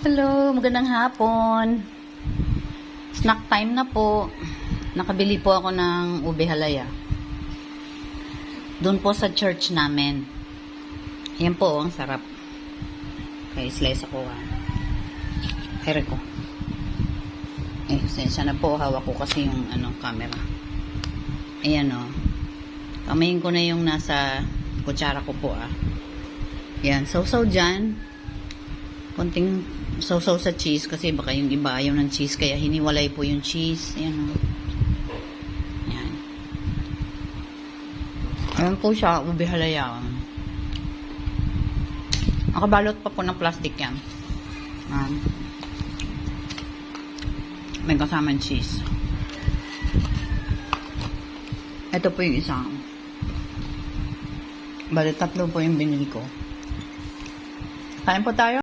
Hello, magandang hapon. Snack time na po. Nakabili po ako ng ube halaya. Doon po sa church namin. Ayan po, ang sarap. Okay, slice ako Here ko. Sensya na po, hawak ko kasi yung camera. Ayan Kamayin ko na yung nasa kutsara ko po Ayan, sausaw dyan. Konting sausaw sa cheese kasi baka yung iba ayaw ng cheese kaya hiniwalay po yung cheese. Ayan Ayan. Ayan po siya, ube halaya. Nakabalot pa po ng plastic yan. May kasamang cheese. Ito po yung isang. Bali, 3 po yung binili ko. Kain po tayo.